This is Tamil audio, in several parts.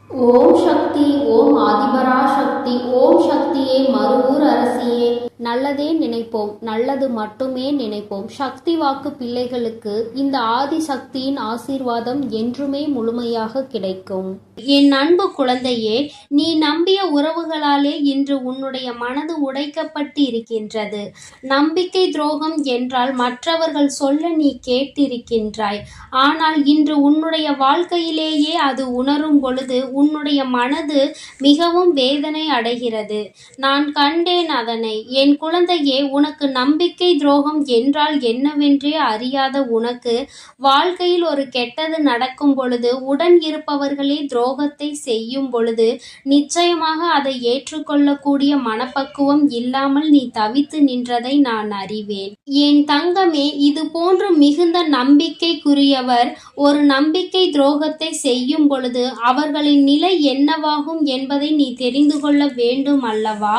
ஓம் சக்தி. ஓம் ஆதிபரா சக்தி. ஓம் சக்தியே மருவூர் அரசியே. நல்லதே நினைப்போம், நல்லது மட்டுமே நினைப்போம். சக்தி வாக்கு பிள்ளைகளுக்கு இந்த ஆதி சக்தியின் ஆசீர்வாதம் என்றுமே முழுமையாக கிடைக்கும். என் அன்பு குழந்தையே, நீ நம்பிய உறவுகளாலே இன்று உன்னுடைய மனது உடைக்கப்பட்டு இருக்கின்றது. நம்பிக்கை துரோகம் என்றால் மற்றவர்கள் சொல்ல நீ கேட்டிருக்கின்றாய். ஆனால் இன்று உன்னுடைய வாழ்க்கையிலேயே அது உணரும் பொழுது உன்னுடைய மனது மிகவும் வேதனை அடைகிறது. நான் கண்டேன் அதனை. என் குழந்தையே, உனக்கு நம்பிக்கை துரோகம் என்றால் என்னவென்றே அறியாத உனக்கு வாழ்க்கையில் ஒரு கெட்டது நடக்கும் பொழுது உடன் இருப்பவர்களே துரோகத்தை செய்யும் பொழுது நிச்சயமாக அதை ஏற்றுக்கொள்ளக்கூடிய மனப்பக்குவம் இல்லாமல் நீ தவித்து நின்றதை நான் அறிவேன். என் தங்கமே, இது போன்று மிகுந்த நம்பிக்கைக்குரியவர் ஒரு நம்பிக்கை துரோகத்தை செய்யும் பொழுது அவர்களின் நிலை என்னவாகும் என்பதை நீ தெரிந்து கொள்ள வேண்டும் அல்லவா?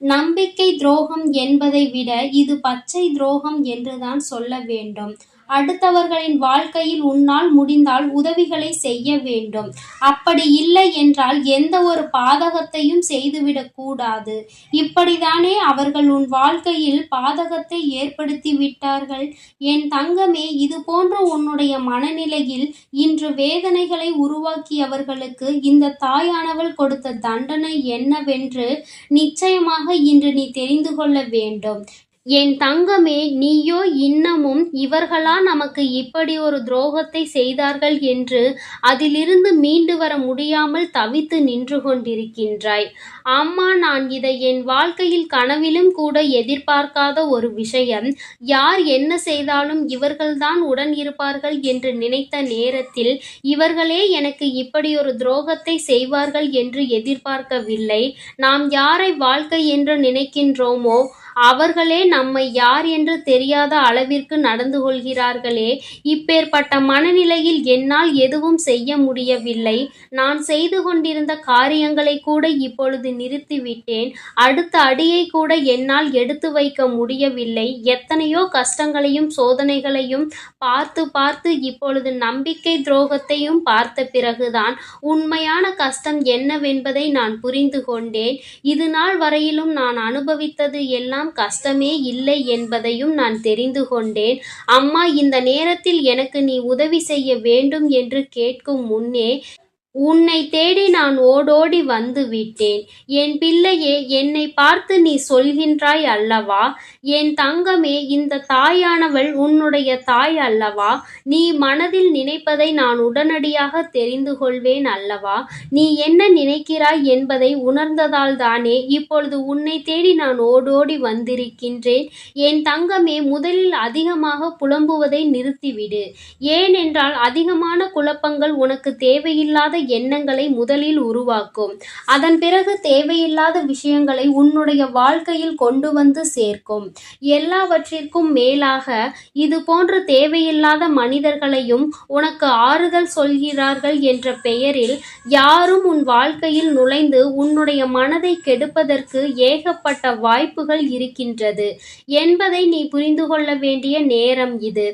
நம்பிக்கை துரோகம் என்பதை விட இது பச்சை துரோகம் என்றுதான் சொல்ல வேண்டும். அடுத்தவர்களின் வாழ்க்கையில் உன்னால் முடிந்தால் உதவிகளை செய்ய வேண்டும். அப்படி இல்லை என்றால் எந்த ஒரு பாதகத்தையும் செய்துவிடக் கூடாது. இப்படித்தானே அவர்கள் உன் வாழ்க்கையில் பாதகத்தை ஏற்படுத்தி விட்டார்கள். என் தங்கமே, இது போன்ற உன்னுடைய மனநிலையில் இன்று வேதனைகளை உருவாக்கியவர்களுக்கு இந்த தாயானவள் கொடுத்த தண்டனை என்னவென்று நிச்சயமாக இன்று நீ தெரிந்து கொள்ள வேண்டும். என் தங்கமே, நீயோ இன்னமும் இவர்களா நமக்கு இப்படி ஒரு துரோகத்தை செய்தார்கள் என்று அதிலிருந்து மீண்டு வர முடியாமல் தவித்து நின்று கொண்டிருக்கின்றாய். அம்மா, நான் இதை என் வாழ்க்கையில் கனவிலும் கூட எதிர்பார்க்காத ஒரு விஷயம். யார் என்ன செய்தாலும் இவர்கள்தான் உடன் இருப்பார்கள் என்று நினைத்த நேரத்தில் இவர்களே எனக்கு இப்படி ஒரு துரோகத்தை செய்வார்கள் என்று எதிர்பார்க்கவில்லை. நாம் யாரை வாழ்க்கை என்று நினைக்கின்றோமோ அவர்களே நம்மை யார் என்று தெரியாத அளவிற்கு நடந்து கொள்கிறார்களே. இப்பேற்பட்ட மனநிலையில் என்னால் எதுவும் செய்ய முடியவில்லை. நான் செய்து கொண்டிருந்த காரியங்களை கூட இப்பொழுது நிறுத்திவிட்டேன். அடுத்த அடியை கூட என்னால் எடுத்து வைக்க முடியவில்லை. எத்தனையோ கஷ்டங்களையும் சோதனைகளையும் பார்த்து பார்த்து இப்பொழுது நம்பிக்கை துரோகத்தையும் பார்த்த பிறகுதான் உண்மையான கஷ்டம் என்னவென்பதை நான் புரிந்து கொண்டேன். இது நாள் வரையிலும் நான் அனுபவித்தது எல்லாம் கஷ்டமே இல்லை என்பதையும் நான் தெரிந்து கொண்டேன். அம்மா, இந்த நேரத்தில் எனக்கு நீ உதவி செய்ய வேண்டும் என்று கேட்கும் முன்னே உன்னை தேடி நான் ஓடோடி வந்து விட்டேன். என் பிள்ளையே, என்னை பார்த்து நீ சொல்கின்றாய் அல்லவா? என் தங்கமே, இந்த தாயானவள் உன்னுடைய தாய் அல்லவா? நீ மனதில் நினைப்பதை நான் உடனடியாக தெரிந்து கொள்வேன் அல்லவா? நீ என்ன நினைக்கிறாய் என்பதை உணர்ந்ததால் தானே இப்பொழுது உன்னை தேடி நான் ஓடோடி வந்திருக்கின்றேன். என் தங்கமே, முதலில் அதிகமாக புலம்புவதை நிறுத்திவிடு. ஏனென்றால் அதிகமான குழப்பங்கள் உனக்கு தேவையில்லாத எண்ணங்களை முதலில் உருவாக்கும். அதன் பிறகு தேவையில்லாத விஷயங்களை உன்னுடைய வாழ்க்கையில் கொண்டு வந்து சேர்க்கும். எல்லாவற்றிற்கும் மேலாக இது போன்ற தேவையில்லாத மனிதர்களையும் உனக்கு ஆறுதல் சொல்கிறார்கள் என்ற பெயரில் யாரும் உன் வாழ்க்கையில் நுழைந்து உன்னுடைய மனதை கெடுப்பதற்கு ஏகப்பட்ட வாய்ப்புகள் இருக்கின்றது என்பதை நீ புரிந்து கொள்ள வேண்டிய நேரம் இது.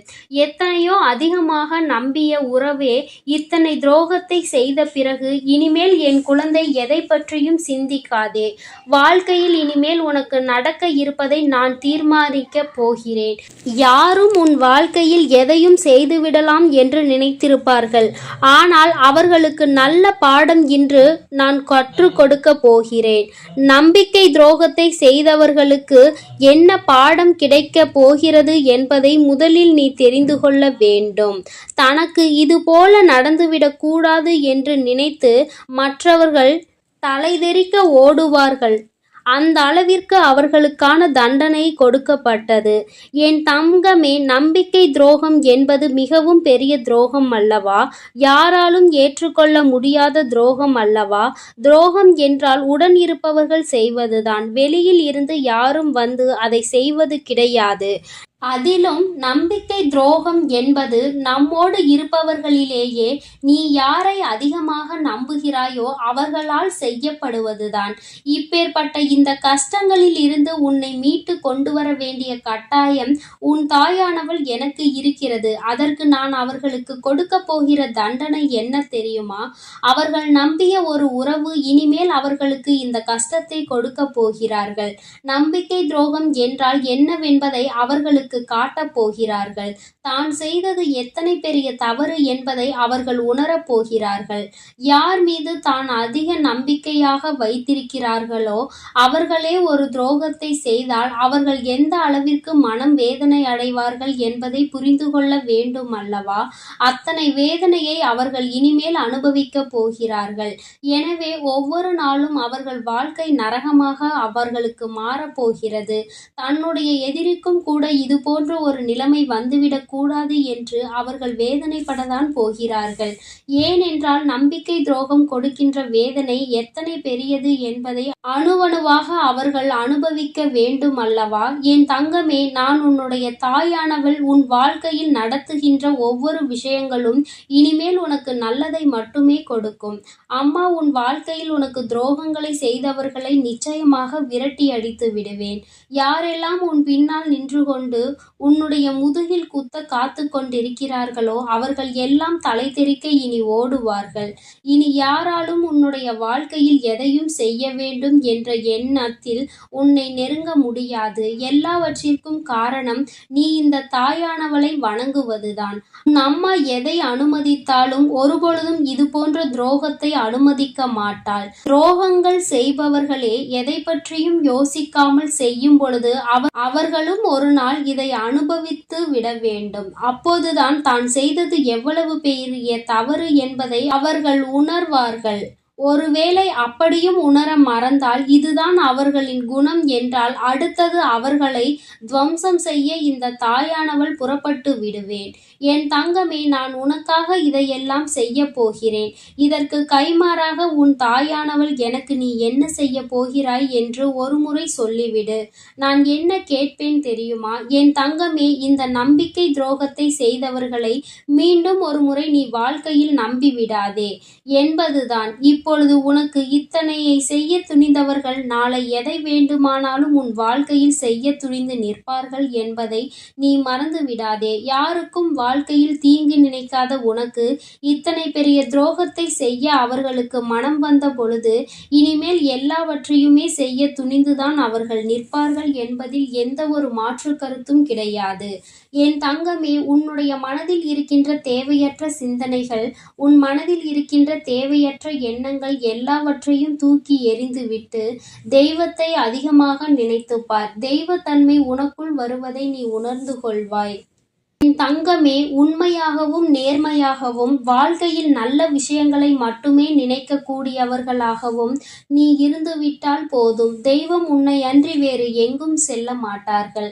எத்தனையோ அதிகமாக நம்பிய உறவே இத்தனை துரோகத்தை செய்த பிறகு இனிமேல் என் குழந்தை எதை பற்றியும் சிந்திக்காதே. வாழ்க்கையில் இனிமேல் உனக்கு நடக்க இருப்பதை நான் தீர்மானிக்க போகிறேன். யாரும் உன் வாழ்க்கையில் எதையும் செய்துவிடலாம் என்று நினைத்திருப்பார்கள். ஆனால் அவர்களுக்கு நல்ல பாடம் இன்று நான் கற்றுக் கொடுக்க போகிறேன். நம்பிக்கை துரோகத்தை செய்தவர்களுக்கு என்ன பாடம் கிடைக்க போகிறது என்பதை முதலில் நீ தெரிந்து கொள்ள வேண்டும். தனக்கு இது போல நடந்துவிடக் கூடாது என்று நினைத்து மற்றவர்கள் தலைதெறிக்க ஓடுவார்கள். அந்த அளவிற்கு அவர்களுக்கான தண்டனை கொடுக்கப்பட்டது. என் தங்கமே, நம்பிக்கை துரோகம் என்பது மிகவும் பெரிய துரோகம் அல்லவா? யாராலும் ஏற்றுக்கொள்ள முடியாத துரோகம் அல்லவா? துரோகம் என்றால் உடன் இருப்பவர்கள் செய்வதுதான். வெளியில் இருந்து யாரும் வந்து அதை செய்வது கிடையாது. அதிலும் நம்பிக்கை துரோகம் என்பது நம்மோடு இருப்பவர்களிலேயே நீ யாரை அதிகமாக நம்புகிறாயோ அவர்களால் செய்யப்படுவதுதான். இப்பேற்பட்ட இந்த கஷ்டங்களில் இருந்து உன்னை மீட்டு கொண்டு வர வேண்டிய கட்டாயம் உன் தாயானவள் எனக்கு இருக்கிறது. அதற்கு நான் அவர்களுக்கு கொடுக்க போகிற தண்டனை என்ன தெரியுமா? அவர்கள் நம்பிய ஒரு உறவு இனிமேல் அவர்களுக்கு இந்த கஷ்டத்தை கொடுக்க போகிறார்கள். நம்பிக்கை துரோகம் என்றால் என்னவென்பதை அவர்களுக்கு காட்டப் போகிறார்கள். தான் செய்தது எத்தனை பெரிய தவறு என்பதை அவர்கள் உணரப் போகிறார்கள். யார் மீது தான் அதிக நம்பிக்கையாக வைத்திருக்கிறார்களோ அவர்களே ஒரு துரோகத்தை செய்தால் அவர்கள் எந்த அளவிற்கு மனம் வேதனை அடைவார்கள் என்பதை புரிந்து கொள்ள வேண்டும் அல்லவா? அத்தனை வேதனையை அவர்கள் இனிமேல் அனுபவிக்கப் போகிறார்கள். எனவே ஒவ்வொரு நாளும் அவர்கள் வாழ்க்கை நரகமாக அவர்களுக்கு மாறப்போகிறது. தன்னுடைய எதிரிக்கும் கூட இது போன்ற ஒரு நிலைமை வந்துவிடக் கூடாது என்று அவர்கள் வேதனைப்படத்தான் போகிறார்கள். ஏனென்றால் நம்பிக்கை துரோகம் கொடுக்கின்ற வேதனை எத்தனை பெரியது என்பதை அணுவணுவாக அவர்கள் அனுபவிக்க வேண்டும் அல்லவா? என் தங்கமே, நான் உன்னுடைய தாயானவள். உன் வாழ்க்கையில் நடத்துகின்ற ஒவ்வொரு விஷயங்களும் இனிமேல் உனக்கு நல்லதை மட்டுமே கொடுக்கும். அம்மா உன் வாழ்க்கையில் உனக்கு துரோகங்களை செய்தவர்களை நிச்சயமாக விரட்டி அடித்து விடுவேன். யாரெல்லாம் உன் பின்னால் நின்று கொண்டு உன்னுடைய முதுகில் குத்த காத்து கொண்டிருக்கிறார்களோ அவர்கள் எல்லாம் தலை தெறிக்க இனி ஓடுவார்கள். இனி யாராலும் உன்னுடைய வாழ்க்கையில் எதையும் செய்ய வேண்டும் என்ற எண்ணத்தில் உன்னை நெருங்க முடியாது. எல்லாவற்றிற்கும் காரணம் நீ இந்த தாயானவளை வணங்குவதுதான். உன் அம்மா எதை அனுமதித்தாலும் ஒருபொழுதும் இது போன்ற துரோகத்தை அனுமதிக்க மாட்டாள். துரோகங்கள் செய்பவர்களே எதை பற்றியும் யோசிக்காமல் செய்யும் பொழுது அவர்களும் ஒரு நாள் இதை அனுபவித்து விட வேண்டும். அப்போதுதான் தான் செய்தது எவ்வளவு பெரிய தவறு என்பதை அவர்கள் உணர்வார்கள். ஒருவேளை அப்படியும் உணர மறந்தால் இதுதான் அவர்களின் குணம் என்றால் அடுத்தது அவர்களை துவம்சம் செய்ய இந்த தாயானவள் புறப்பட்டு விடுவேன். என் தங்கமே, நான் உனக்காக இதையெல்லாம் செய்ய போகிறேன். இதற்கு கைமாறாக உன் தாயானவள் எனக்கு நீ என்ன செய்ய போகிறாய் என்று ஒருமுறை சொல்லிவிடு. நான் என்ன கேட்பேன் தெரியுமா? என் தங்கமே, இந்த நம்பிக்கை துரோகத்தை செய்தவர்களை மீண்டும் ஒரு முறை நீ வாழ்க்கையில் நம்பிவிடாதே என்பதுதான். இப்பொழுது உனக்கு இத்தனையை செய்ய துணிந்தவர்கள் நாளை எதை வேண்டுமானாலும் உன் வாழ்க்கையில் செய்ய துணிந்து நிற்பார்கள் என்பதை நீ மறந்து விடாதே. யாருக்கும் வாழ்க்கையில் தீங்கு நினைக்காத உனக்கு இத்தனை பெரிய துரோகத்தை செய்ய அவர்களுக்கு மனம் வந்த பொழுது இனிமேல் எல்லாவற்றையுமே செய்ய துணிந்துதான் அவர்கள் நிற்பார்கள் என்பதில் எந்த ஒரு மாற்று கருத்தும் கிடையாது. என் தங்கமே, உன்னுடைய மனதில் இருக்கின்ற தேவையற்ற சிந்தனைகள், உன் மனதில் இருக்கின்ற தேவையற்ற எண்ணங்கள் எல்லாவற்றையும் தூக்கி எறிந்துவிட்டு தெய்வத்தை அதிகமாக நினைத்துப்பார். தெய்வத்தன்மை உனக்குள் வருவதை நீ உணர்ந்து கொள்வாய். என் தங்கமே, உண்மையாகவும் நேர்மையாகவும் வாழ்க்கையில் நல்ல விஷயங்களை மட்டுமே நினைக்கக்கூடியவர்களாகவும் நீ இருந்துவிட்டால் போதும். தெய்வம் உன்னை அன்றி வேறு எங்கும் செல்ல மாட்டார்கள்.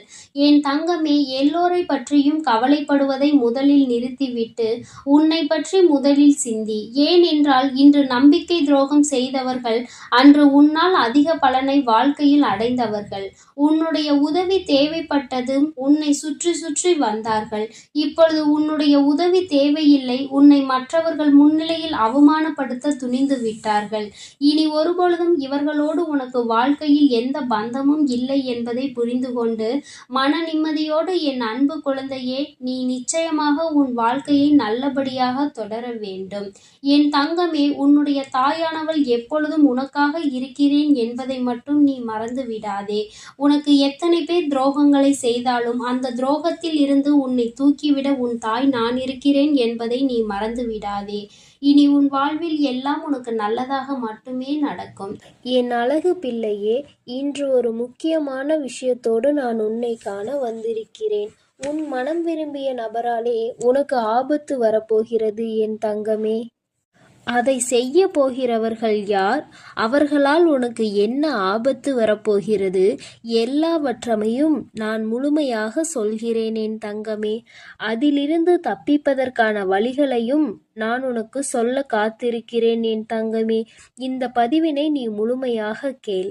என் தங்கமே, எல்லோரை பற்றியும் கவலைப்படுவதை முதலில் நிறுத்திவிட்டு உன்னை பற்றி முதலில் சிந்தி. ஏனென்றால் இன்று நம்பிக்கை துரோகம் செய்தவர்கள் அன்று உன்னால் அதிக பலனை வாழ்க்கையில் அடைந்தவர்கள். உன்னுடைய உதவி தேவைப்பட்டதும் உன்னை சுற்றி சுற்றி வந்தார்கள். இப்பொழுது உன்னுடைய உதவி தேவையில்லை. உன்னை மற்றவர்கள் முன்னிலையில் அவமானப்படுத்த துணிந்து விட்டார்கள். இனி ஒருபொழுதும் இவர்களோடு உனக்கு வாழ்க்கையில் எந்த பந்தமும் இல்லை என்பதை புரிந்து கொண்டு மன நிம்மதியோடு என் அன்பு குழந்தையே, நீ நிச்சயமாக உன் வாழ்க்கையை நல்லபடியாக தொடர வேண்டும். என் தங்கமே, உன்னுடைய தாயானவள் எப்பொழுதும் உனக்காக இருக்கிறேன் என்பதை மட்டும் நீ மறந்து விடாதே. உனக்கு எத்தனை பேர் துரோகங்களை செய்தாலும் அந்த துரோகத்தில் இருந்து உன்னை தூக்கிவிட உன் தாய் நான் இருக்கிறேன் என்பதை நீ மறந்து விடாதே. இனி உன் வாழ்வில் எல்லாம் உனக்கு நல்லதாக மட்டுமே நடக்கும். என் அழகு பிள்ளையே, இன்று ஒரு முக்கியமான விஷயத்தோடு நான் உன்னை காண வந்திருக்கிறேன். உன் மனம் விரும்பிய நபராலே உனக்கு ஆபத்து வரப்போகிறது என் தங்கமே. அதை செய்ய போகிறவர்கள் யார்? அவர்களால் உனக்கு என்ன ஆபத்து வரப்போகிறது? எல்லாவற்றையும் நான் முழுமையாக சொல்கிறேன் என் தங்கமே. அதிலிருந்து தப்பிப்பதற்கான வழிகளையும் நான் உனக்கு சொல்ல காத்திருக்கிறேன் என் தங்கமே. இந்த பதிவினை நீ முழுமையாக கேள்.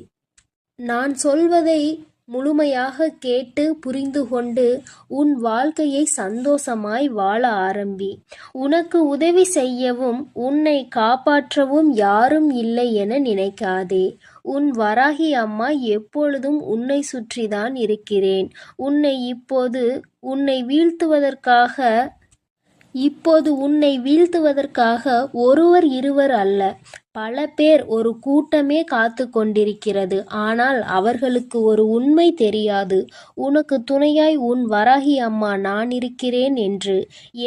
நான் சொல்வதை முழுமையாக கேட்டு புரிந்து கொண்டு உன் வாழ்க்கையை சந்தோஷமாய் வாழ ஆரம்பி. உனக்கு உதவி செய்யவும் உன்னை காப்பாற்றவும் யாரும் இல்லை என நினைக்காதே. உன் வராகி அம்மா எப்பொழுதும் உன்னை சுற்றிதான் இருக்கிறேன். இப்போது உன்னை வீழ்த்துவதற்காக ஒருவர் இருவர் அல்ல, பல பேர், ஒரு கூட்டமே காத்து கொண்டிருக்கிறது. ஆனால் அவர்களுக்கு ஒரு உண்மை தெரியாது. உனக்கு துணையாய் உன் வராகி அம்மா நான் இருக்கிறேன் என்று.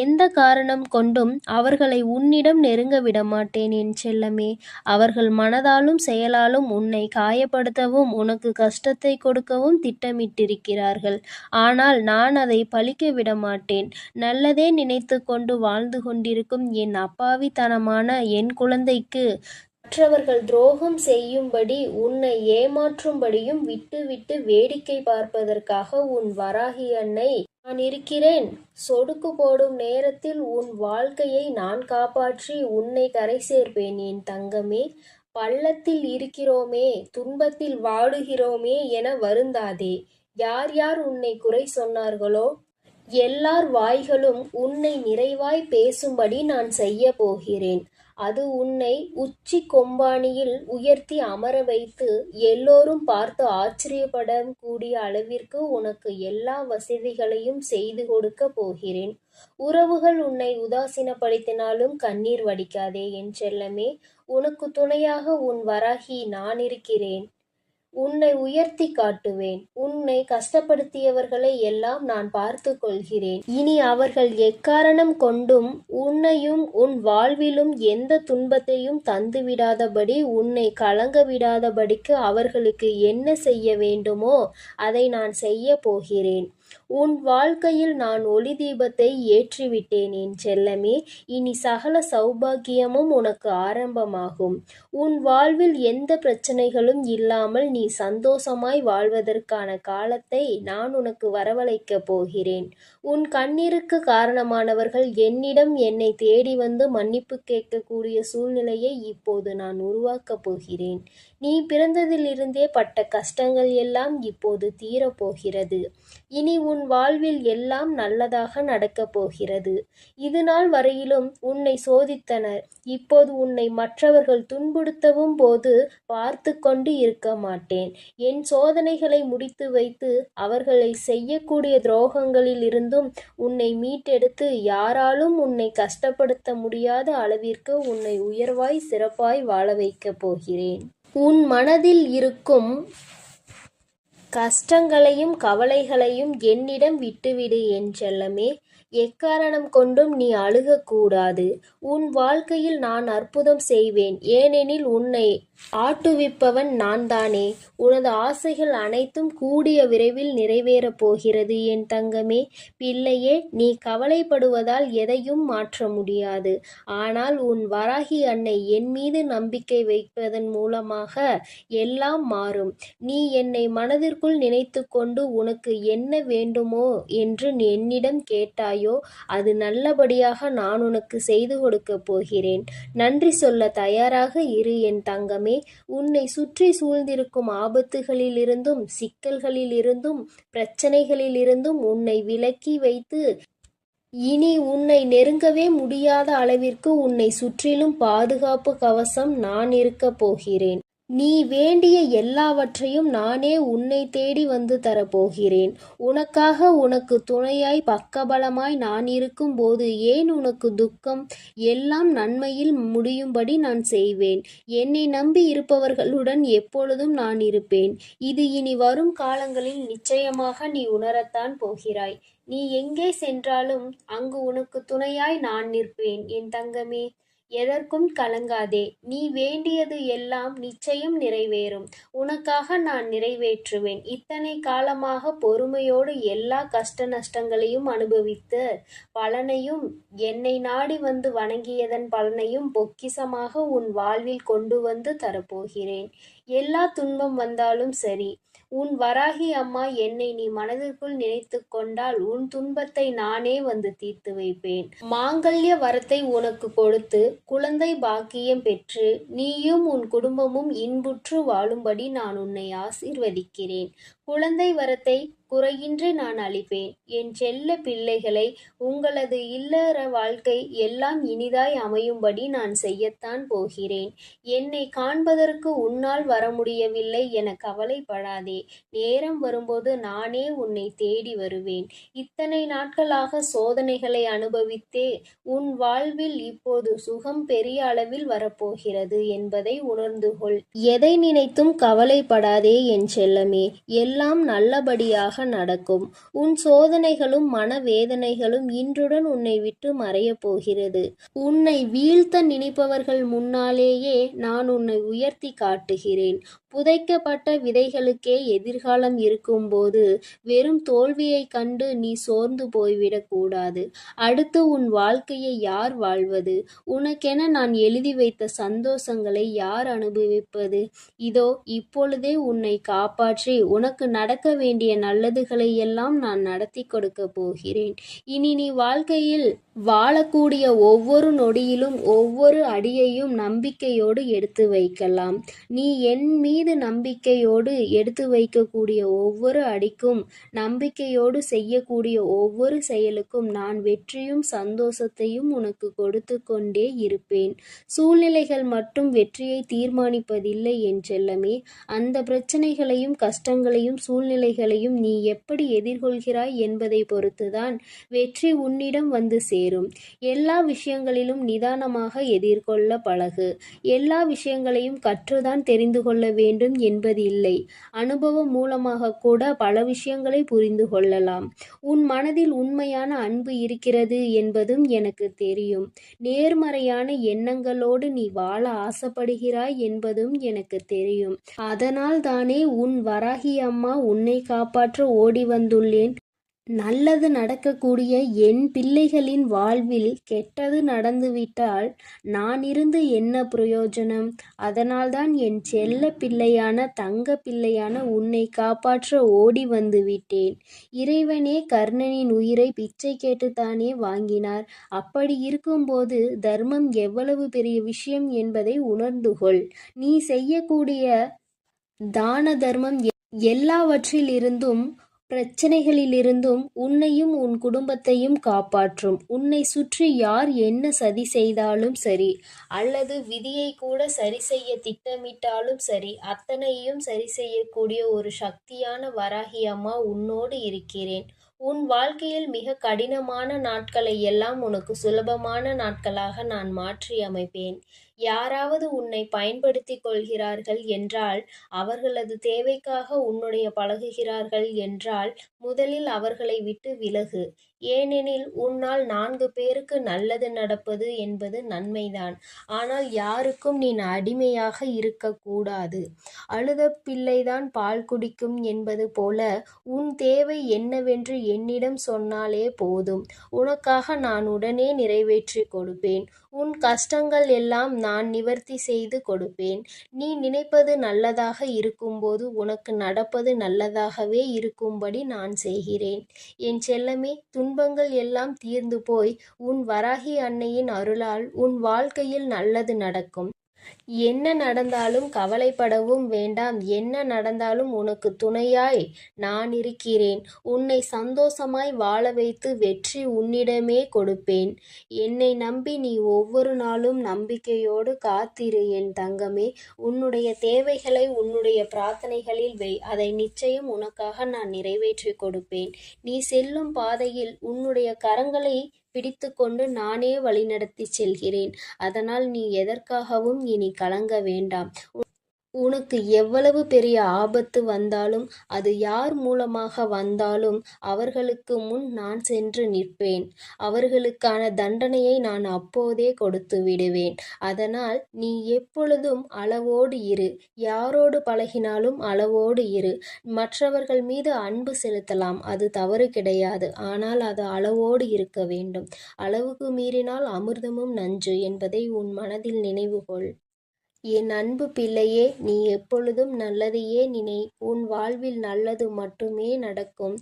எந்த காரணம் கொண்டும் அவர்களை உன்னிடம் நெருங்க விடமாட்டேன் என் செல்லமே. அவர்கள் மனதாலும் செயலாலும் உன்னை காயப்படுத்தவும் உனக்கு கஷ்டத்தை கொடுக்கவும் திட்டமிட்டிருக்கிறார்கள். ஆனால் நான் அதை பலிக்க விடமாட்டேன். நல்லதே நினைத்து கொண்டு வாழ்ந்து கொண்டிருக்கும் என் அப்பாவித்தனமான என் குழந்தைக்கு மற்றவர்கள் துரோகம் செய்யும்படி உன்னை ஏமாற்றும்படியும் விட்டு வேடிக்கை பார்ப்பதற்காக உன் வராகி அன்னை நான் இருக்கிறேன். சொடுக்கு போடும் நேரத்தில் உன் வாழ்க்கையை நான் காப்பாற்றி உன்னை கரை சேர்ப்பேன் என் தங்கமே. பள்ளத்தில் இருக்கிறோமே, துன்பத்தில் வாடுகிறோமே என வருந்தாதே. யார் யார் உன்னை குறை சொன்னார்களோ எல்லார் வாய்களும் உன்னை நிறைவாய் பேசும்படி நான் செய்ய போகிறேன். அது உன்னை உச்சி கொம்பானியில் உயர்த்தி அமர வைத்து எல்லோரும் பார்த்து ஆச்சரியப்பட கூடிய அளவிற்கு உனக்கு எல்லா வசதிகளையும் செய்து கொடுக்க போகிறேன். உறவுகள் உன்னை உதாசீனப்படுத்தினாலும் கண்ணீர் வடிக்காதே என் செல்லமே. உனக்கு துணையாக உன் வராகி நான் இருக்கிறேன். உன்னை உயர்த்தி காட்டுவேன். உன்னை கஷ்டப்படுத்தியவர்களை எல்லாம் நான் பார்த்து கொள்கிறேன். இனி அவர்கள் எக்காரணம் கொண்டும் உன்னையும் உன் வாழ்விலும் எந்த துன்பத்தையும் தந்துவிடாதபடி, உன்னை கலங்க விடாதபடிக்கு அவர்களுக்கு என்ன செய்ய வேண்டுமோ அதை நான் செய்ய போகிறேன். உன் வாழ்க்கையில் நான் ஒளி தீபத்தை ஏற்றிவிட்டேன் என் செல்லமே. இனி சகல சௌபாக்கியமும் உனக்கு ஆரம்பமாகும். உன் வாழ்வில் எந்த பிரச்சனைகளும் இல்லாமல் நீ சந்தோஷமாய் வாழ்வதற்கான காலத்தை நான் உனக்கு வரவழைக்கப் போகிறேன். உன் கண்ணீருக்கு காரணமானவர்கள் என்னை தேடி வந்து மன்னிப்பு கேட்கக்கூடிய சூழ்நிலையை இப்போது நான் உருவாக்கப் போகிறேன். நீ பிறந்ததிலிருந்தே பட்ட கஷ்டங்கள் எல்லாம் இப்போது தீரப்போகிறது. இனி உன் வாழ்வில் எல்லாம் நல்லதாக நடக்கப் போகிறது. இதுநாள் வரையிலும் உன்னை சோதித்தனர். இப்போது உன்னை மற்றவர்கள் துன்புறுத்தவும் போது பார்த்து கொண்டு இருக்க மாட்டேன். என் சோதனைகளை முடித்து வைத்து அவர்களை செய்யக்கூடிய துரோகங்களில் இருந்தும் உன்னை மீட்டெடுத்து யாராலும் உன்னை கஷ்டப்படுத்த முடியாத அளவிற்கு உன்னை உயர்வாய் சிறப்பாய் வாழ வைக்கப் போகிறேன். உன் மனதில் இருக்கும் கஷ்டங்களையும் கவலைகளையும் என்னிடம் விட்டுவிடு என் செல்லமே. எக்காரணம் கொண்டும் நீ அழுகக்கூடாது. உன் வாழ்க்கையில் நான் அற்புதம் செய்வேன். ஏனெனில் உன்னை ஆட்டுவிப்பவன் நான் தானே. உனது ஆசைகள் அனைத்தும் கூடிய விரைவில் நிறைவேறப் போகிறது என் தங்கமே. பிள்ளையே, நீ கவலைப்படுவதால் எதையும் மாற்ற முடியாது. ஆனால் உன் வராகி அன்னை என் மீது நம்பிக்கை வைப்பதன் மூலமாக எல்லாம் மாறும். நீ என்னை மனதிற்குள் நினைத்து கொண்டு உனக்கு என்ன வேண்டுமோ என்று என்னிடம் கேட்டாயோ அது நல்லபடியாக நான் உனக்கு செய்து கொடுக்கப் போகிறேன். நன்றி சொல்ல தயாராக இரு என் தங்கமே. உன்னை சுற்றி சூழ்ந்திருக்கும் ஆபத்துகளிலிருந்தும் சிக்கல்களிலிருந்தும் பிரச்சனைகளிலிருந்தும் உன்னை விலக்கி வைத்து இனி உன்னை நெருங்கவே முடியாத அளவிற்கு உன்னை சுற்றிலும் பாதுகாப்பு கவசம் நான் இருக்கப் போகிறேன். நீ வேண்டிய எல்லாவற்றையும் நானே உன்னை தேடி வந்து தரப்போகிறேன். உனக்காக உனக்கு துணையாய் பக்கபலமாய் நான் இருக்கும் போது ஏன் உனக்கு துக்கம்? எல்லாம் நன்மையில் முடியும்படி நான் செய்வேன். என்னை நம்பி இருப்பவர்களுடன் எப்பொழுதும் நான் இருப்பேன். இது இனி வரும் காலங்களில் நிச்சயமாக நீ உணரத்தான் போகிறாய். நீ எங்கே சென்றாலும் அங்கு உனக்கு துணையாய் நான் நிற்பேன் என் தங்கமே. எதற்கும் கலங்காதே. நீ வேண்டியது எல்லாம் நிச்சயம் நிறைவேறும். உனக்காக நான் நிறைவேற்றுவேன். இத்தனை காலமாக பொறுமையோடு எல்லா கஷ்ட நஷ்டங்களையும் அனுபவித்த பலனையும் என்னை நாடி வந்து வணங்கியதன் பலனையும் பொக்கிசமாக உன் வாழ்வில் கொண்டு வந்து தரப்போகிறேன். எல்லா துன்பம் வந்தாலும் சரி, உன் வராகி அம்மா என்னை நீ மனதிற்குள் நினைத்து கொண்டால் உன் துன்பத்தை நானே வந்து தீர்த்து வைப்பேன். மாங்கல்ய வரத்தை உனக்கு கொடுத்து குழந்தை பாக்கியம் பெற்று நீயும் உன் குடும்பமும் இன்புற்று வாழும்படி நான் உன்னை ஆசீர்வதிக்கிறேன். குழந்தை வரத்தை குறையின்றி நான் அளிப்பேன். என் செல்ல பிள்ளைகளை உங்களது இல்லற வாழ்க்கை எல்லாம் இனிதாய் அமையும்படி நான் செய்யத்தான் போகிறேன். என்னை காண்பதற்கு உன்னால் வர முடியவில்லை என கவலைப்படாதே. நேரம் வரும்போது நானே உன்னை தேடி வருவேன். இத்தனை நாட்களாக சோதனைகளை அனுபவித்தே உன் வாழ்வில் இப்போது சுகம் பெரிய அளவில் வரப்போகிறது என்பதை உணர்ந்து கொள். எதை நினைத்தும் கவலைப்படாதே என் செல்லமே. எல்லாம் நல்லபடியாக நடக்கும். உன் சோதனைகளும் மனவேதனைகளும் இன்றுடன் உன்னை விட்டு மறையப் போகிறது. உன்னை வீழ்த்த நினைப்பவர்கள் முன்னாலேயே நான் உன்னை உயர்த்தி காட்டுகிறேன். புதைக்கப்பட்ட விதைகளுக்கே எதிர்காலம் இருக்கும்போது வெறும் தோல்வியை கண்டு நீ சோர்ந்து போய்விடக் கூடாது. அடுத்து உன் வாழ்க்கையை யார் வாழ்வது? உனக்கென நான் எழுதி வைத்த சந்தோஷங்களை யார் அனுபவிப்பது? இதோ இப்பொழுதே உன்னை காப்பாற்றி உனக்கு நடக்க வேண்டிய நல்லதுகளை எல்லாம் நான் நடத்தி கொடுக்க போகிறேன். இனி நீ வாழ்க்கையில் வாழக்கூடிய ஒவ்வொரு நொடியிலும் ஒவ்வொரு அடியையும் நம்பிக்கையோடு எடுத்து வைக்கலாம். நீ என் மீது நம்பிக்கையோடு எடுத்து வைக்கக்கூடிய ஒவ்வொரு அடிக்கும், நம்பிக்கையோடு செய்யக்கூடிய ஒவ்வொரு செயலுக்கும் நான் வெற்றியும் சந்தோஷத்தையும் உனக்கு கொடுத்து கொண்டே இருப்பேன். சூழ்நிலைகள் மட்டும் வெற்றியை தீர்மானிப்பதில்லை என் செல்லமே. அந்த பிரச்சனைகளையும் கஷ்டங்களையும் சூழ்நிலைகளையும் நீ எப்படி எதிர்கொள்கிறாய் என்பதை பொறுத்துதான் வெற்றி உன்னிடம் வந்து சேரும். எல்லா விஷயங்களிலும் நிதானமாக எதிர்கொள்ள பழகு. எல்லா விஷயங்களையும் கற்றுதான் தெரிந்து கொள்ள வேண்டும் என்பது இல்லை. அனுபவம் மூலமாக கூட பல விஷயங்களை புரிந்து கொள்ளலாம். உன் மனதில் உண்மையான அன்பு இருக்கிறது என்பதும் எனக்கு தெரியும். நேர்மறையான எண்ணங்களோடு நீ வாழ ஆசைப்படுகிறாய் என்பதும் எனக்கு தெரியும். அதனால் தானே உன் வராகி அம்மா உன்னை காப்பாற்ற ஓடி வந்துள்ளேன். நல்லது நடக்கக்கூடிய என் பிள்ளைகளின் வாழ்வில் கெட்டது நடந்துவிட்டால் நான் இருந்து என்ன பிரயோஜனம்? அதனால்தான் என் செல்ல பிள்ளையான தங்க பிள்ளையான உன்னை காப்பாற்ற ஓடி வந்து விட்டேன். இறைவனே கர்ணனின் உயிரை பிச்சை கேட்டுத்தானே வாங்கினார். அப்படி இருக்கும்போது தர்மம் எவ்வளவு பெரிய விஷயம் என்பதை உணர்ந்து கொள். நீ செய்யக்கூடிய தான தர்மம் எல்லாவற்றிலிருந்தும் பிரச்சனைகளிலிருந்தும் உன்னையும் உன் குடும்பத்தையும் காப்பாற்றும். உன்னை சுற்றி யார் என்ன சதி செய்தாலும் சரி, அல்லது விதியை கூட சரி செய்ய திட்டமிட்டாலும் சரி, அத்தனையும் சரி செய்யக்கூடிய ஒரு சக்தியான வராகி அம்மா உன்னோடு இருக்கிறேன். உன் வாழ்க்கையில் மிக கடினமான நாட்களை எல்லாம் உனக்கு சுலபமான நாட்களாக நான் மாற்றி அமைப்பேன். யாராவது உன்னை பயன்படுத்தி கொள்கிறார்கள் என்றால், அவர்களது தேவைக்காக உன்னுடைய பழகுகிறார்கள் என்றால் முதலில் அவர்களை விட்டு விலகு. ஏனெனில் உன்னால் 4 பேருக்கு நல்லது நடப்பது என்பது நன்மைதான். ஆனால் யாருக்கும் நீ அடிமையாக இருக்கக்கூடாது. அழுத பிள்ளைதான் பால் குடிக்கும் என்பது போல உன் தேவை என்னவென்று என்னிடம் சொன்னாலே போதும். உனக்காக நான் உடனே நிறைவேற்றி கொடுப்பேன். உன் கஷ்டங்கள் எல்லாம் நான் நிவர்த்தி செய்து கொடுப்பேன். நீ நினைப்பது நல்லதாக இருக்கும்போது உனக்கு நடப்பது நல்லதாகவே இருக்கும்படி நான் செய்கிறேன். என் செல்லமே, துன்பங்கள் எல்லாம் தீர்ந்து போய் உன் வராகி அன்னையின் அருளால் உன் வாழ்க்கையில் நல்லது நடக்கும். என்ன நடந்தாலும் கவலைப்படவும் வேண்டாம். என்ன நடந்தாலும் உனக்கு துணையாய் நான் இருக்கிறேன். உன்னை சந்தோஷமாய் வாழ வைத்து வெற்றி உன்னிடமே கொடுப்பேன். என்னை நம்பி நீ ஒவ்வொரு நாளும் நம்பிக்கையோடு காத்திரு என் தங்கமே. உன்னுடைய தேவைகளை உன்னுடைய பிரார்த்தனைகளில் வை. அதை நிச்சயம் உனக்காக நான் நிறைவேற்றி கொடுப்பேன். நீ செல்லும் பாதையில் உன்னுடைய கரங்களை பிடித்து கொண்டு நானே வழிநடத்தி செல்கிறேன். அதனால் நீ எதற்காகவும் இனி கலங்க வேண்டாம். உனக்கு எவ்வளவு பெரிய ஆபத்து வந்தாலும், அது யார் மூலமாக வந்தாலும் அவர்களுக்கு முன் நான் சென்று நிற்பேன். அவர்களுக்கான தண்டனையை நான் அப்போதே கொடுத்து விடுவேன். அதனால் நீ எப்பொழுதும் அளவோடு இரு. யாரோடு பழகினாலும் அளவோடு இரு. மற்றவர்கள் மீது அன்பு செலுத்தலாம், அது தவறு கிடையாது. ஆனால் அது அளவோடு இருக்க வேண்டும். அளவுக்கு மீறினால் அமிர்தமும் நஞ்சு என்பதை உன் மனதில் நினைவு கொள். என் அன்பு பிள்ளையே, நீ எப்பொழுதும் நல்லதையே நினை. உன் வாழ்வில் நல்லது மட்டுமே நடக்கும்.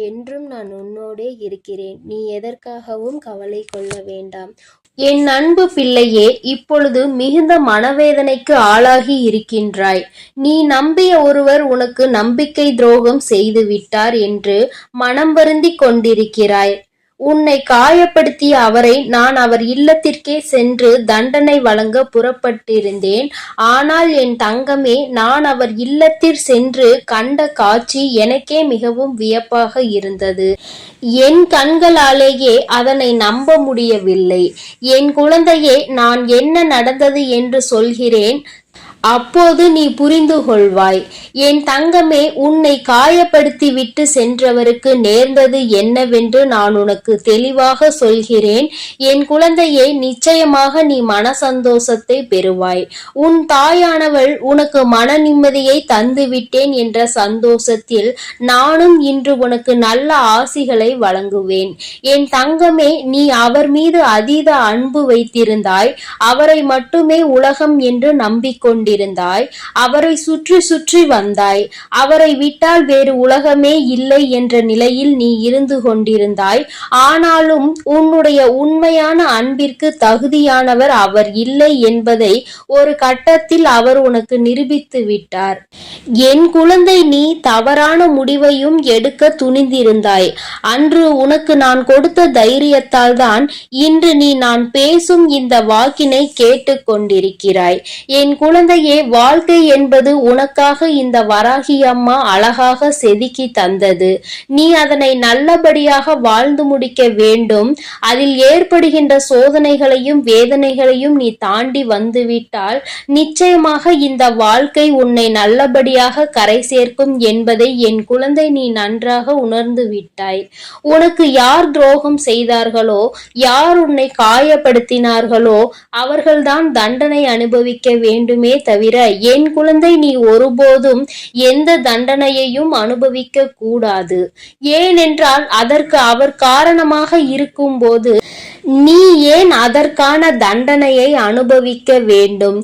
என்றும் நான் உன்னோடே இருக்கிறேன். நீ எதற்காகவும் கவலை கொள்ள வேண்டாம். என் அன்பு பிள்ளையே, இப்பொழுது மிகுந்த மனவேதனைக்கு ஆளாகி இருக்கின்றாய். நீ நம்பிய ஒருவர் உனக்கு நம்பிக்கை துரோகம் செய்துவிட்டார் என்று மனம் வருந்திக் கொண்டிருக்கிறாய். உன்னை காயப்படுத்திய அவரை நான் அவர் இல்லத்திற்கே சென்று தண்டனை வழங்க புறப்பட்டிருந்தேன். ஆனால் என் தங்கமே, நான் அவர் இல்லத்தில் சென்று கண்ட காட்சி எனக்கே மிகவும் வியப்பாக இருந்தது. என் கண்களாலேயே அதனை நம்ப முடியவில்லை. என் குழந்தையே, நான் என்ன நடந்தது என்று சொல்கிறேன், அப்போது நீ புரிந்து கொள்வாய். என் தங்கமே, உன்னை காயப்படுத்தி விட்டு சென்றவருக்கு நேர்ந்தது என்னவென்று நான் உனக்கு தெளிவாக சொல்கிறேன். என் குழந்தையே, நிச்சயமாக நீ மன சந்தோஷத்தை பெறுவாய். உன் தாயானவள் உனக்கு மன நிம்மதியை தந்துவிட்டேன் என்ற சந்தோஷத்தில் நானும் இன்று உனக்கு நல்ல ஆசிகளை வழங்குவேன். என் தங்கமே, நீ அவர் மீது அதீத அன்பு வைத்திருந்தாய். அவரை மட்டுமே உலகம் என்று நம்பிக்கொண்டிருந்தாய். அவரை சுற்றி சுற்றி வந்தாய். அவரை விட்டால் வேறு உலகமே இல்லை என்ற நிலையில் நீ இருந்து கொண்டிருந்தாய். ஆனாலும் உன்னுடைய உண்மையான அன்பிற்கு தகுதியானவர் அவர் இல்லை என்பதை ஒரு கட்டத்தில் அவர் உனக்கு நிரூபித்து விட்டார். என் குழந்தை, நீ தவறான முடிவையும் எடுக்க துணிந்திருந்தாய். அன்று உனக்கு நான் கொடுத்த தைரியத்தால் தான் இன்று நீ நான் பேசும் இந்த வாக்கினை கேட்டுக் கொண்டிருக்கிறாய். என் குழந்தை, வாழ்க்கை என்பது உனக்காக இந்த வராகி அம்மா அழகாக செதுக்கி தந்தது. நீ அதனை நல்லபடியாக வாழ்ந்து முடிக்க வேண்டும். அதில் ஏற்படுகின்ற சோதனைகளையும் வேதனைகளையும் நீ தாண்டி வந்துவிட்டால் நிச்சயமாக இந்த வாழ்க்கை உன்னை நல்லபடியாக கரை சேர்க்கும் என்பதை என் குழந்தை நீ நன்றாக உணர்ந்து விட்டாய். உனக்கு யார் துரோகம் செய்தார்களோ, யார் உன்னை காயப்படுத்தினார்களோ அவர்கள்தான் தண்டனை அனுபவிக்க வேண்டுமே தவிர என் குழந்தை நீ ஒருபோதும் எந்த தண்டனையையும் அனுபவிக்க கூடாது. ஏனென்றால் அதற்கு அவர் காரணமாக இருக்கும்போது நீ ஏன் அதற்கான தண்டனையை அனுபவிக்க வேண்டும்?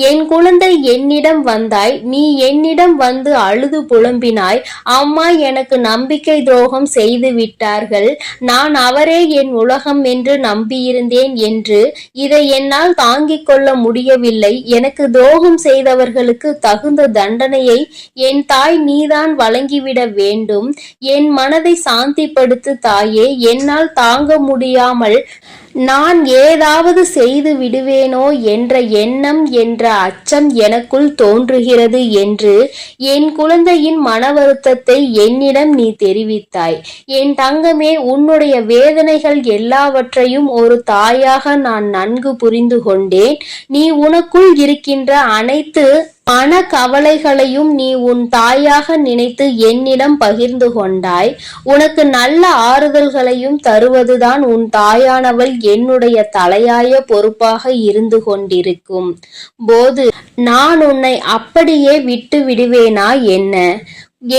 என் குழந்தை, என்னிடம் வந்தாய். நீ என்னிடம் வந்து அழுது புலம்பினாய். அம்மா, எனக்கு நம்பிக்கை துரோகம் செய்து விட்டார்கள். நான் அவரே என் உலகம் என்று நம்பியிருந்தேன் என்று. இதை என்னால் தாங்கிக் கொள்ள முடியவில்லை. எனக்கு துரோகம் செய்தவர்களுக்கு தகுந்த தண்டனையை என் தாய் நீதான் வழங்கிவிட வேண்டும். என் மனதை சாந்திப்படுத்து தாயே. என்னால் தாங்க முடியாமல் நான் ஏதாவது செய்து விடுவேனோ என்ற எண்ணம் என்ற அச்சம் எனக்குள் தோன்றுகிறது என்று என் குழந்தையின் மன வருத்தத்தை என்னிடம் நீ தெரிவித்தாய். என் தங்கமே, உன்னுடைய வேதனைகள் எல்லாவற்றையும் ஒரு தாயாக நான் நன்கு புரிந்து கொண்டேன். நீ உனக்குள் இருக்கின்ற அனைத்து மன கவலைகளையும் நீ உன் தாயாக நினைத்து என்னிடம் பகிர்ந்து கொண்டாய். உனக்கு நல்ல ஆறுதல்களையும் தருவதுதான் உன் தாயானவள் என்னுடைய தலையாய பொறுப்பாக இருந்து கொண்டிருக்கும் போது நான் உன்னை அப்படியே விட்டு விடுவேனா என்ன?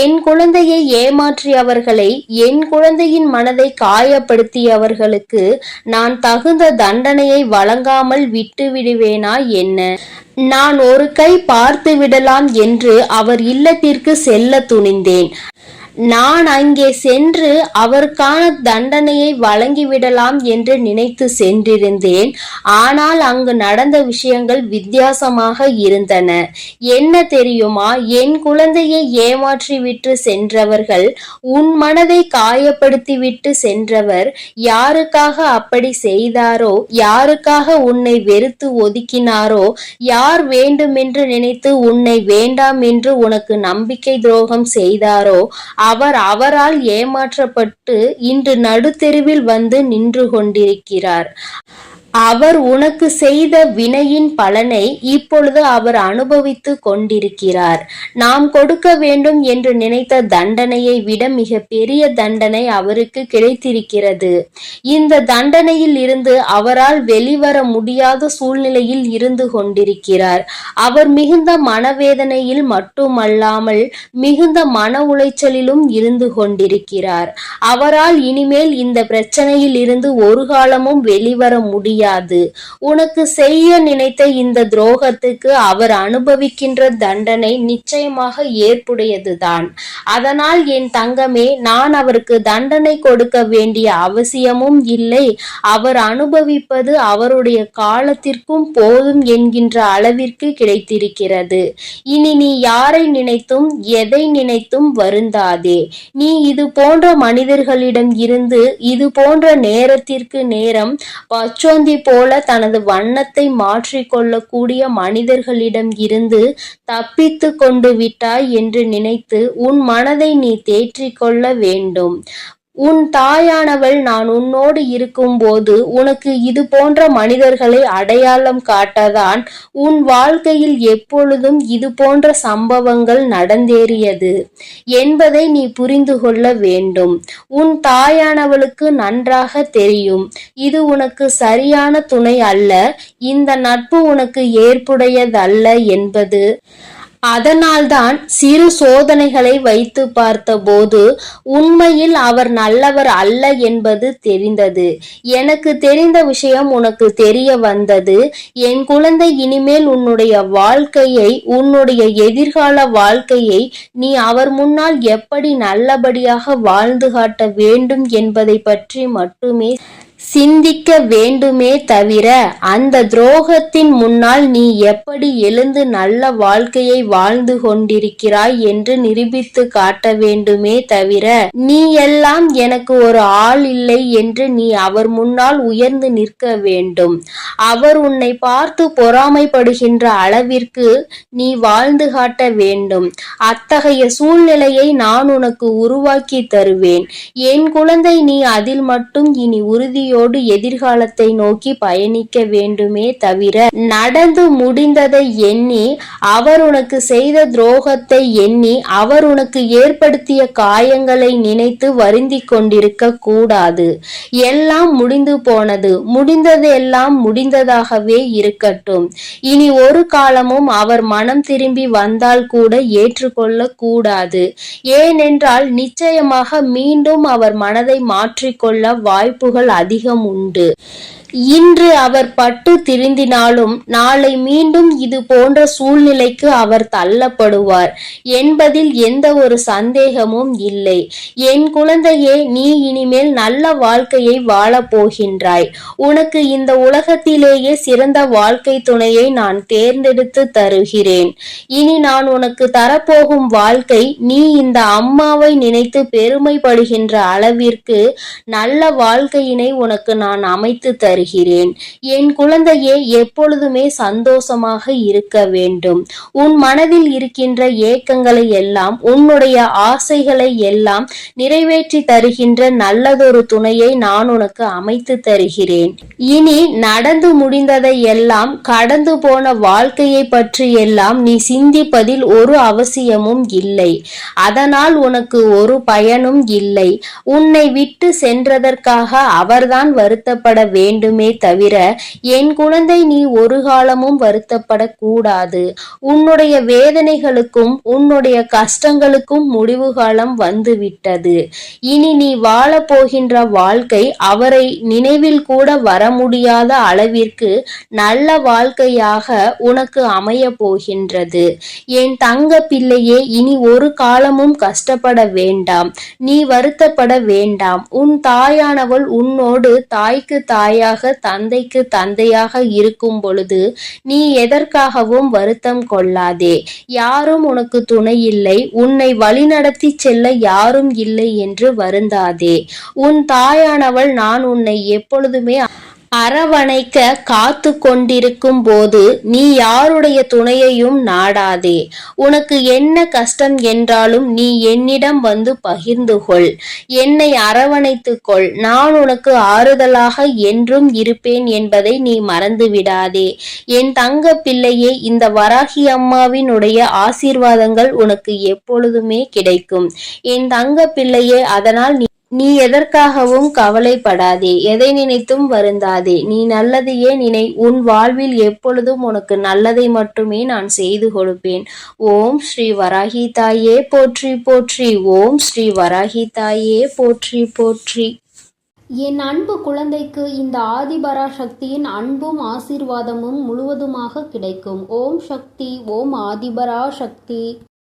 என் குழந்தையை ஏமாற்றியவர்களை, என் குழந்தையின் மனதை காயப்படுத்தியவர்களுக்கு நான் தகுந்த தண்டனையை வழங்காமல் விட்டு விடுவேனா என்ன? நான் ஒரு கை பார்த்து விடலாம் என்று அவர் இல்லத்திற்கு செல்ல துணிந்தேன். நான் அங்கே சென்று அவருக்கான தண்டனையை வழங்கிவிடலாம் என்று நினைத்து சென்றிருந்தேன். ஆனால் அங்கு நடந்த விஷயங்கள் வித்தியாசமாக இருந்தன. என்ன தெரியுமா? என் குழந்தையை ஏமாற்றி விட்டு சென்றவர்கள், உன் மனதை காயப்படுத்தி விட்டு சென்றவர் யாருக்காக அப்படி செய்தாரோ, யாருக்காக உன்னை வெறுத்து ஒதுக்கினாரோ, யார் வேண்டுமென்று நினைத்து உன்னை வேண்டாம் என்று உனக்கு நம்பிக்கை துரோகம் செய்தாரோ அவரால் ஏமாற்றப்பட்டு இன்று நடுத்தெருவில் வந்து நின்று கொண்டிருக்கிறார். அவர் உனக்கு செய்த வினையின் பலனை இப்பொழுது அவர் அனுபவித்து கொண்டிருக்கிறார். நாம் கொடுக்க வேண்டும் என்று நினைத்த தண்டனையை விட மிக பெரிய தண்டனை அவருக்கு கிடைத்திருக்கிறது. இந்த தண்டனையில் இருந்து அவரால் வெளிவர முடியாத சூழ்நிலையில் இருந்து கொண்டிருக்கிறார். அவர் மிகுந்த மனவேதனையில் மட்டுமல்லாமல் மிகுந்த மன உளைச்சலிலும் இருந்து கொண்டிருக்கிறார். அவரால் இனிமேல் இந்த பிரச்சனையில் இருந்து ஒரு காலமும் வெளிவர முடியாது. முடியாது. உனக்கு செய்ய நினைத்த இந்த துரோகத்துக்கு அவர் அனுபவிக்கின்ற தண்டனை நிச்சயமாக ஏற்புடையதுதான். அதனால் என் தங்கமே, நான் அவருக்கு தண்டனை கொடுக்க வேண்டிய அவசியமும் இல்லை. அவர் அனுபவிப்பது அவருடைய காலத்திற்கும் போதும் என்கின்ற அளவிற்கு கிடைத்திருக்கிறது. இனி நீ யாரை நினைத்தும் எதை நினைத்தும் வருந்தாதே. நீ இது போன்ற மனிதர்களிடம் இருந்து இது போன்ற நேரத்திற்கு நேரம் பச்சோந்தி போல தனது வண்ணத்தை மாற்றிக்கொள்ளக்கூடிய மனிதர்களிடம் இருந்து தப்பித்து கொண்டு விட்டாய் என்று நினைத்து உன் மனதை நீ தேற்றிக்கொள்ள வேண்டும். உன் தாயானவள் நான் உன்னோடு இருக்கும்போது உனக்கு இது போன்ற மனிதர்களை அடையாளம் காட்டதான் உன் வாழ்க்கையில் எப்பொழுதும் இது போன்ற சம்பவங்கள் நடந்தேறியது என்பதை நீ புரிந்து கொள்ள வேண்டும். உன் தாயானவளுக்கு நன்றாக தெரியும் இது உனக்கு சரியான துணை அல்ல, இந்த நட்பு உனக்கு ஏற்புடையதல்ல என்பது. அதனால்தான் சிறு சோதனைகளை வைத்து பார்த்தபோது உண்மையில் அவர் நல்லவர் அல்ல என்பது தெரிந்தது. எனக்கு தெரிந்த விஷயம் உனக்கு தெரிய வந்தது. என் குழந்தை, இனிமேல் உன்னுடைய வாழ்க்கையை, உன்னுடைய எதிர்கால வாழ்க்கையை நீ அவர் முன்னால் எப்படி நல்லபடியாக வாழ்ந்து காட்ட வேண்டும் என்பதை பற்றி மட்டுமே சிந்திக்க வேண்டுமே தவிர அந்த துரோகத்தின் முன்னால் நீ எப்படி எழுந்து நல்ல வாழ்க்கையை வாழ்ந்து கொண்டிருக்கிறாய் என்று நிரூபித்து காட்ட வேண்டுமே தவிர நீ எல்லாம் எனக்கு ஒரு ஆள் இல்லை என்று நீ அவர் முன்னால் உயர்ந்து நிற்க வேண்டும். அவர் உன்னை பார்த்து பொறாமைப்படுகின்ற அளவிற்கு நீ வாழ்ந்து காட்ட வேண்டும். அத்தகைய சூழ்நிலையை நான் உனக்கு உருவாக்கி தருவேன். என் குழந்தை, நீ அதில் மட்டும் இனி உறுதி எதிர்காலத்தை நோக்கி பயணிக்க வேண்டுமே தவிர நடந்து முடிந்ததை எண்ணி, அவர் உனக்கு செய்த துரோகத்தை எண்ணி, அவர் உனக்கு ஏற்படுத்திய காயங்களை நினைத்து வருந்தி கொண்டிருக்க கூடாது. எல்லாம் முடிந்து போனது. முடிந்தது எல்லாம் முடிந்ததாகவே இருக்கட்டும். இனி ஒரு காலமும் அவர் மனம் திரும்பி வந்தால் கூட ஏற்றுக்கொள்ள கூடாது. ஏனென்றால் நிச்சயமாக மீண்டும் அவர் மனதை மாற்றிக்கொள்ள வாய்ப்புகள் அதிகம் உண்டு. இன்று அவர் பட்டு திருந்தினாலும் நாளை மீண்டும் இது போன்ற சூழ்நிலைக்கு அவர் தள்ளப்படுவார் என்பதில் எந்த ஒரு சந்தேகமும் இல்லை. என் குழந்தையே, நீ இனிமேல் நல்ல வாழ்க்கையை வாழப் போகின்றாய். உனக்கு இந்த உலகத்திலேயே சிறந்த வாழ்க்கை துணையை நான் தேர்ந்தெடுத்து தருகிறேன். இனி நான் உனக்கு தரப்போகும் வாழ்க்கை நீ இந்த அம்மாவை நினைத்து பெருமைப்படுகின்ற அளவிற்கு நல்ல வாழ்க்கையினை உனக்கு நான் அமைத்து தருகிறேன். என் குழந்தையே, எப்பொழுதுமே சந்தோஷமாக இருக்க வேண்டும். உன் மனதில் இருக்கின்ற ஏக்கங்களை எல்லாம், உன்னுடைய ஆசைகளை எல்லாம் நிறைவேற்றி தருகின்ற நல்லதொரு துணையை நான் உனக்கு அமைத்து தருகிறேன். இனி நடந்து முடிந்ததை எல்லாம், கடந்து போன வாழ்க்கையை பற்றி எல்லாம் நீ சிந்திப்பதில் ஒரு அவசியமும் இல்லை. அதனால் உனக்கு ஒரு பயனும் இல்லை. உன்னை விட்டு சென்றதற்காக அவர்தான் வருத்தப்பட வேண்டும் தவிர என் குழந்தை, நீ ஒரு காலமும் வருத்தப்படக்கூடாது. உன்னுடைய வேதனைகளுக்கும் உன்னுடைய கஷ்டங்களுக்கும் முடிவு காலம் வந்துவிட்டது. இனி நீ வாழ போகின்ற வாழ்க்கை அவரை நினைவில் கூட வர முடியாத அளவிற்கு நல்ல வாழ்க்கையாக உனக்கு அமைய போகின்றது. என் தங்க பிள்ளையே, இனி ஒரு காலமும் கஷ்டப்பட வேண்டாம். நீ வருத்தப்பட வேண்டாம். உன் தாயானவள் உன்னோடு தாய்க்கு தாயாக, தந்தைக்கு தந்தையாக இருக்கும் பொழுது நீ எதற்காகவும் வருத்தம் கொள்ளாதே. யாரும் உனக்கு துணை இல்லை, உன்னை வழிநடத்தி செல்ல யாரும் இல்லை என்று வருந்தாதே. உன் தாயானவள் நான் உன்னை எப்பொழுதுமே அரவணைக்க காத்து கொண்டிருக்கும் போது நீ யாருடைய துணையையும் நாடாதே. உனக்கு என்ன கஷ்டம் என்றாலும் நீ என்னிடம் வந்து பகிர்ந்து கொள். என்னை அரவணைத்துக் கொள். நான் உனக்கு ஆறுதலாக என்றும் இருப்பேன் என்பதை நீ மறந்து விடாதே. என் தங்க பிள்ளையே, இந்த வராகி அம்மாவினுடைய ஆசீர்வாதங்கள் உனக்கு எப்பொழுதுமே கிடைக்கும். என் தங்க பிள்ளையே, அதனால் நீ எதற்காகவும் கவலைப்படாதே. எதை நினைத்தும் வருந்தாதே. நீ நல்லதையே நினை. உன் வாழ்வில் எப்பொழுதும் உனக்கு நல்லதை மட்டுமே நான் செய்து கொடுப்பேன். ஓம் ஸ்ரீ வராகி தாயே போற்றி போற்றி. ஓம் ஸ்ரீ வராகி தாயே போற்றி போற்றி. என் அன்பு குழந்தைக்கு இந்த ஆதிபராசக்தியின் அன்பும் ஆசீர்வாதமும் முழுவதுமாக கிடைக்கும். ஓம் சக்தி. ஓம் ஆதிபராசக்தி.